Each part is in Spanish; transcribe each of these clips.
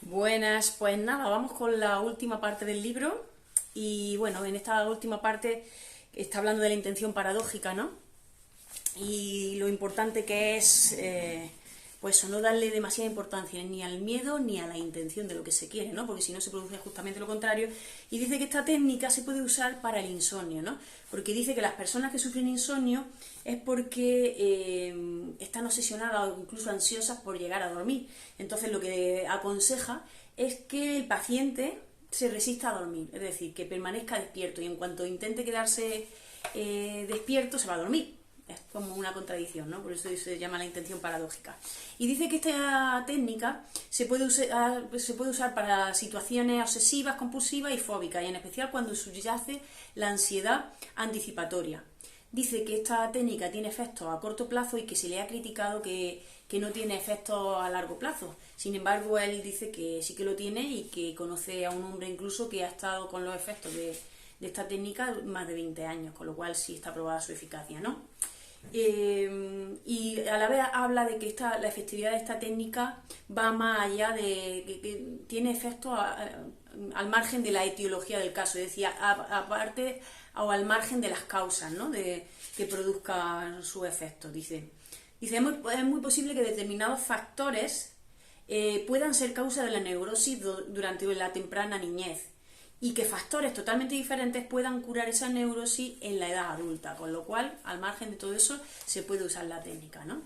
Buenas, pues nada, vamos con la última parte del libro y bueno, en esta última parte está hablando de la intención paradójica, ¿no? Y lo importante que es, pues no darle demasiada importancia ni al miedo ni a la intención de lo que se quiere, ¿no? Porque si no se produce justamente lo contrario. Y dice que esta técnica se puede usar para el insomnio, ¿no? Porque dice que las personas que sufren insomnio es porque están obsesionadas o incluso ansiosas por llegar a dormir. Entonces lo que aconseja es que el paciente se resista a dormir, es decir, que permanezca despierto y en cuanto intente quedarse despierto se va a dormir. Es como una contradicción, ¿no? Por eso se llama la intención paradójica. Y dice que esta técnica se puede usar para situaciones obsesivas, compulsivas y fóbicas, y en especial cuando subyace la ansiedad anticipatoria. Dice que esta técnica tiene efectos a corto plazo y que se le ha criticado que no tiene efectos a largo plazo. Sin embargo, él dice que sí que lo tiene y que conoce a un hombre incluso que ha estado con los efectos de esta técnica más de 20 años, con lo cual sí está probada su eficacia, ¿no? Y a la vez habla de que la efectividad de esta técnica va más allá de que tiene efectos al margen de la etiología del caso, es decir, aparte o al margen de las causas, ¿no? Que produzcan sus efectos, dice. Dice, es muy posible que determinados factores puedan ser causa de la neurosis durante la temprana niñez y que factores totalmente diferentes puedan curar esa neurosis en la edad adulta, con lo cual, al margen de todo eso, se puede usar la técnica, ¿no?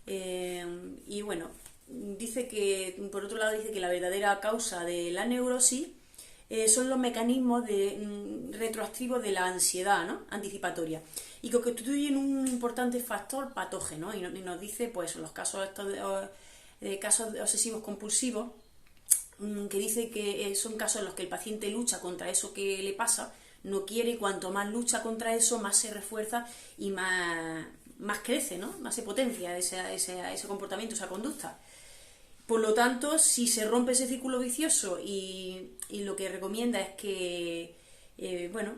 Y bueno, dice que, por otro lado, dice que la verdadera causa de la neurosis son los mecanismos retroactivos de la ansiedad, ¿no? Anticipatoria, y que constituyen un importante factor patógeno, y nos dice, pues, los casos estos de casos obsesivos compulsivos, que dice que son casos en los que el paciente lucha contra eso que le pasa, no quiere, y cuanto más lucha contra eso, más se refuerza y más crece, ¿no? Más se potencia ese comportamiento, esa conducta. Por lo tanto, si se rompe ese círculo vicioso y lo que recomienda es que, bueno,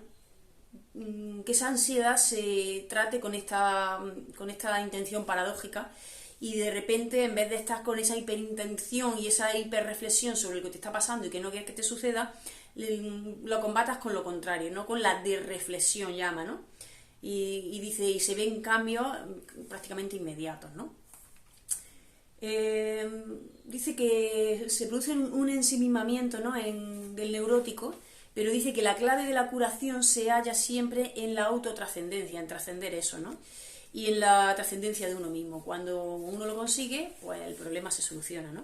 que esa ansiedad se trate con esta intención paradójica y de repente, en vez de estar con esa hiperintención y esa hiperreflexión sobre lo que te está pasando y que no quieres que te suceda, lo combatas con lo contrario, ¿no? Con la derreflexión llama, ¿no? Y dice, y se ven cambios prácticamente inmediatos, ¿no? Dice que se produce un ensimismamiento, ¿no? Del neurótico, pero dice que la clave de la curación se halla siempre en la autotrascendencia, en trascender eso, ¿no? Y en la trascendencia de uno mismo. Cuando uno lo consigue, pues el problema se soluciona, ¿no?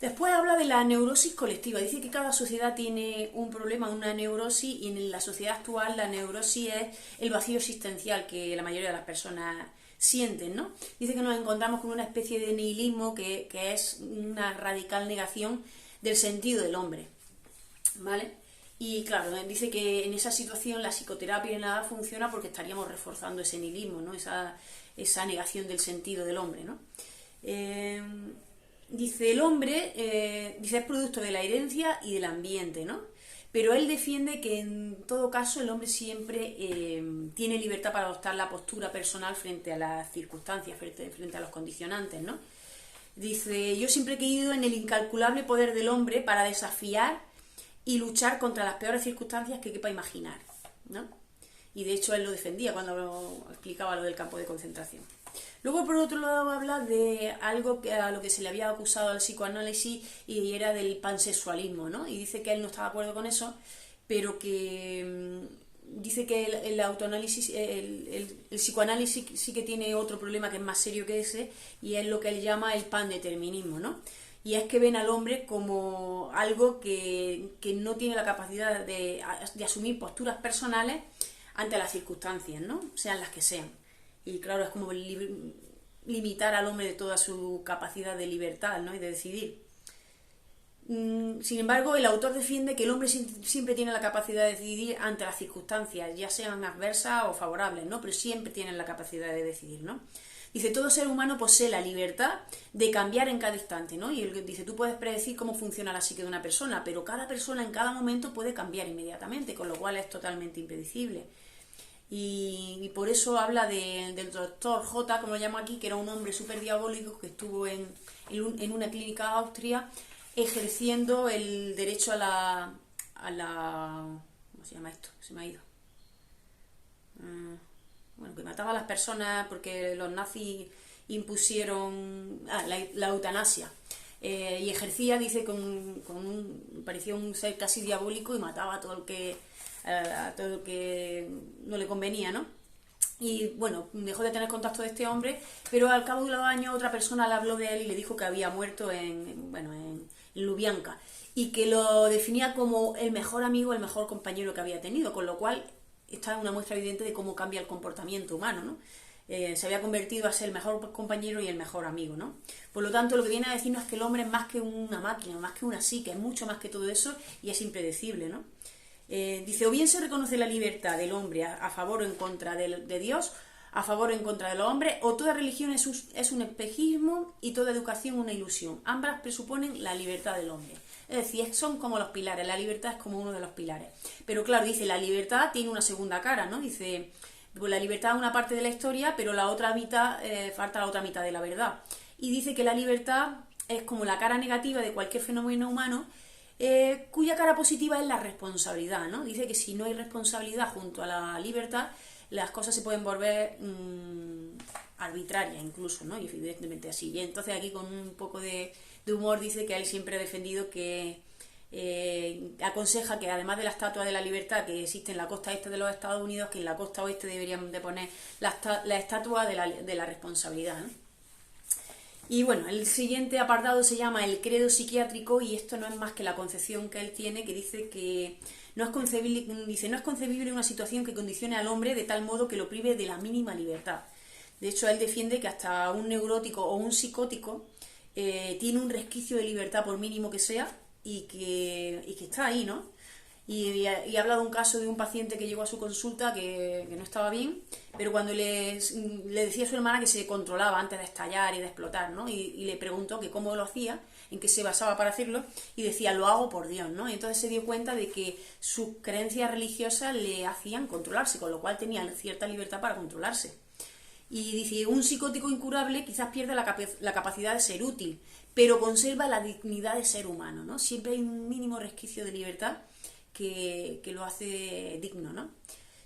Después habla de la neurosis colectiva. Dice que cada sociedad tiene un problema, una neurosis, y en la sociedad actual la neurosis es el vacío existencial que la mayoría de las personas sienten, ¿no? Dice que nos encontramos con una especie de nihilismo que es una radical negación del sentido del hombre, ¿vale? Y claro, dice que en esa situación la psicoterapia de nada funciona porque estaríamos reforzando ese nihilismo, ¿no? Esa negación del sentido del hombre, ¿no? Dice, el hombre dice, es producto de la herencia y del ambiente, ¿no? Pero él defiende que en todo caso el hombre siempre tiene libertad para adoptar la postura personal frente a las circunstancias, frente a los condicionantes, ¿no? Dice, yo siempre he creído en el incalculable poder del hombre para desafiar y luchar contra las peores circunstancias que quepa imaginar, ¿no? Y de hecho él lo defendía cuando explicaba lo del campo de concentración. Luego, por otro lado, habla de algo a lo que se le había acusado al psicoanálisis, y era del pansexualismo, ¿no? Y dice que él no está de acuerdo con eso, pero que dice que el autoanálisis, el psicoanálisis sí que tiene otro problema que es más serio que ese, y es lo que él llama el pandeterminismo, ¿no? Y es que ven al hombre como algo que no tiene la capacidad de asumir posturas personales ante las circunstancias, ¿no? Sean las que sean. Y claro, es como limitar al hombre de toda su capacidad de libertad, ¿no? Y de decidir. Sin embargo, el autor defiende que el hombre siempre tiene la capacidad de decidir ante las circunstancias, ya sean adversas o favorables, ¿no? Pero siempre tienen la capacidad de decidir, ¿no? Dice, todo ser humano posee la libertad de cambiar en cada instante, ¿no? Y él dice, tú puedes predecir cómo funciona la psique de una persona, pero cada persona en cada momento puede cambiar inmediatamente, con lo cual es totalmente impredecible. Y por eso habla del doctor J, como lo llamo aquí, que era un hombre súper diabólico que estuvo en una clínica austria ejerciendo el derecho ¿cómo se llama esto? Se me ha ido. Bueno, que mataba a las personas porque los nazis impusieron la eutanasia. Y ejercía, dice, parecía un ser casi diabólico y mataba a todo el que no le convenía, ¿no? Y bueno, dejó de tener contacto de este hombre, pero al cabo de unos años otra persona le habló de él y le dijo que había muerto en Lubyanka, y que lo definía como el mejor amigo, el mejor compañero que había tenido, con lo cual esta es una muestra evidente de cómo cambia el comportamiento humano, ¿no? Se había convertido a ser el mejor compañero y el mejor amigo, ¿no? Por lo tanto, lo que viene a decirnos es que el hombre es más que una máquina, más que una psique, es mucho más que todo eso y es impredecible, ¿no? Dice, o bien se reconoce la libertad del hombre a favor o en contra de Dios, a favor o en contra de los hombres, o toda religión es un espejismo y toda educación una ilusión. Ambas presuponen la libertad del hombre. Es decir, son como los pilares, la libertad es como uno de los pilares. Pero claro, dice, la libertad tiene una segunda cara, ¿no? Dice, pues la libertad es una parte de la historia, pero la otra mitad, falta la otra mitad de la verdad. Y dice que la libertad es como la cara negativa de cualquier fenómeno humano, cuya cara positiva es la responsabilidad, ¿no? Dice que si no hay responsabilidad junto a la libertad, las cosas se pueden volver arbitrarias incluso, ¿no? Y evidentemente así. Y entonces aquí con un poco de humor dice que él siempre ha defendido que aconseja que además de la estatua de la libertad que existe en la costa este de los Estados Unidos, que en la costa oeste deberían de poner la estatua de la responsabilidad, ¿no? Y bueno, el siguiente apartado se llama el credo psiquiátrico, y esto no es más que la concepción que él tiene, que dice que no es concebible una situación que condicione al hombre de tal modo que lo prive de la mínima libertad. De hecho, él defiende que hasta un neurótico o un psicótico tiene un resquicio de libertad, por mínimo que sea, y que está ahí, ¿no? Y ha hablado un caso de un paciente que llegó a su consulta que no estaba bien, pero cuando le decía a su hermana que se controlaba antes de estallar y de explotar, ¿no? Y le preguntó que cómo lo hacía, en qué se basaba para hacerlo, y decía, lo hago por Dios, ¿no? Y entonces se dio cuenta de que sus creencias religiosas le hacían controlarse, con lo cual tenía cierta libertad para controlarse. Y dice, un psicótico incurable quizás pierda la capacidad de ser útil, pero conserva la dignidad de ser humano, ¿no? Siempre hay un mínimo resquicio de libertad que lo hace digno, ¿no?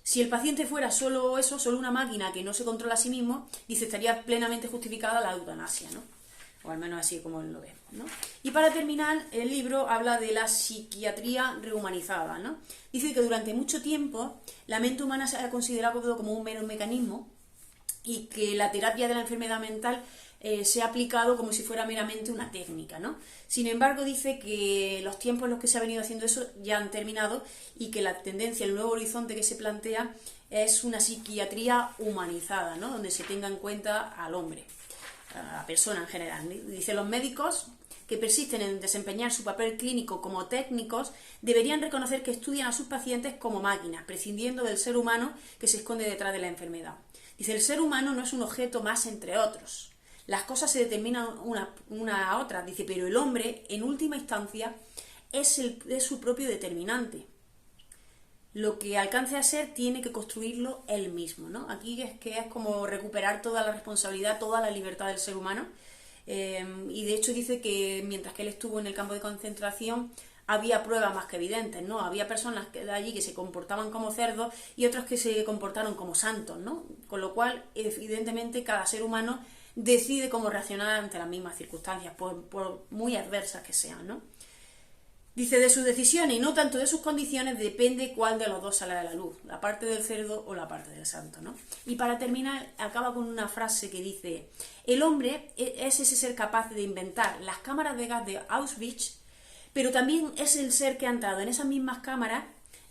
Si el paciente fuera solo eso, solo una máquina que no se controla a sí mismo, dice, estaría plenamente justificada la eutanasia, ¿no? O al menos así como él lo ve, ¿no? Y para terminar, el libro habla de la psiquiatría rehumanizada, ¿no? Dice que durante mucho tiempo la mente humana se ha considerado como un mero mecanismo y que la terapia de la enfermedad mental se ha aplicado como si fuera meramente una técnica, ¿no? Sin embargo, dice que los tiempos en los que se ha venido haciendo eso ya han terminado y que la tendencia, el nuevo horizonte que se plantea es una psiquiatría humanizada, ¿no? Donde se tenga en cuenta al hombre, a la persona en general. Dice, los médicos que persisten en desempeñar su papel clínico como técnicos deberían reconocer que estudian a sus pacientes como máquinas, prescindiendo del ser humano que se esconde detrás de la enfermedad. Dice, el ser humano no es un objeto más entre otros. Las cosas se determinan una a otra, dice, pero el hombre, en última instancia, es su propio determinante. Lo que alcance a ser tiene que construirlo él mismo, ¿no? Aquí es que es como recuperar toda la responsabilidad, toda la libertad del ser humano. Y de hecho dice que mientras que él estuvo en el campo de concentración, había pruebas más que evidentes, ¿no? Había personas de allí que se comportaban como cerdos y otros que se comportaron como santos, ¿no? Con lo cual, evidentemente, cada ser humano decide cómo reaccionar ante las mismas circunstancias, por muy adversas que sean, ¿no? Dice, de sus decisiones y no tanto de sus condiciones depende cuál de los dos sale a la luz, la parte del cerdo o la parte del santo, ¿no? Y para terminar, acaba con una frase que dice, el hombre es ese ser capaz de inventar las cámaras de gas de Auschwitz, pero también es el ser que ha entrado en esas mismas cámaras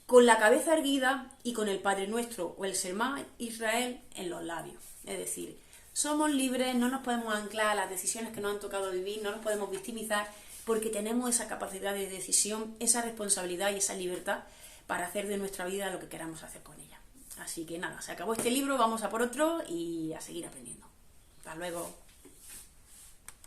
con la cabeza erguida y con el Padre Nuestro o el Shema Israel en los labios. Es decir, somos libres, no nos podemos anclar a las decisiones que nos han tocado vivir, no nos podemos victimizar, porque tenemos esa capacidad de decisión, esa responsabilidad y esa libertad para hacer de nuestra vida lo que queramos hacer con ella. Así que nada, se acabó este libro, vamos a por otro y a seguir aprendiendo. Hasta luego.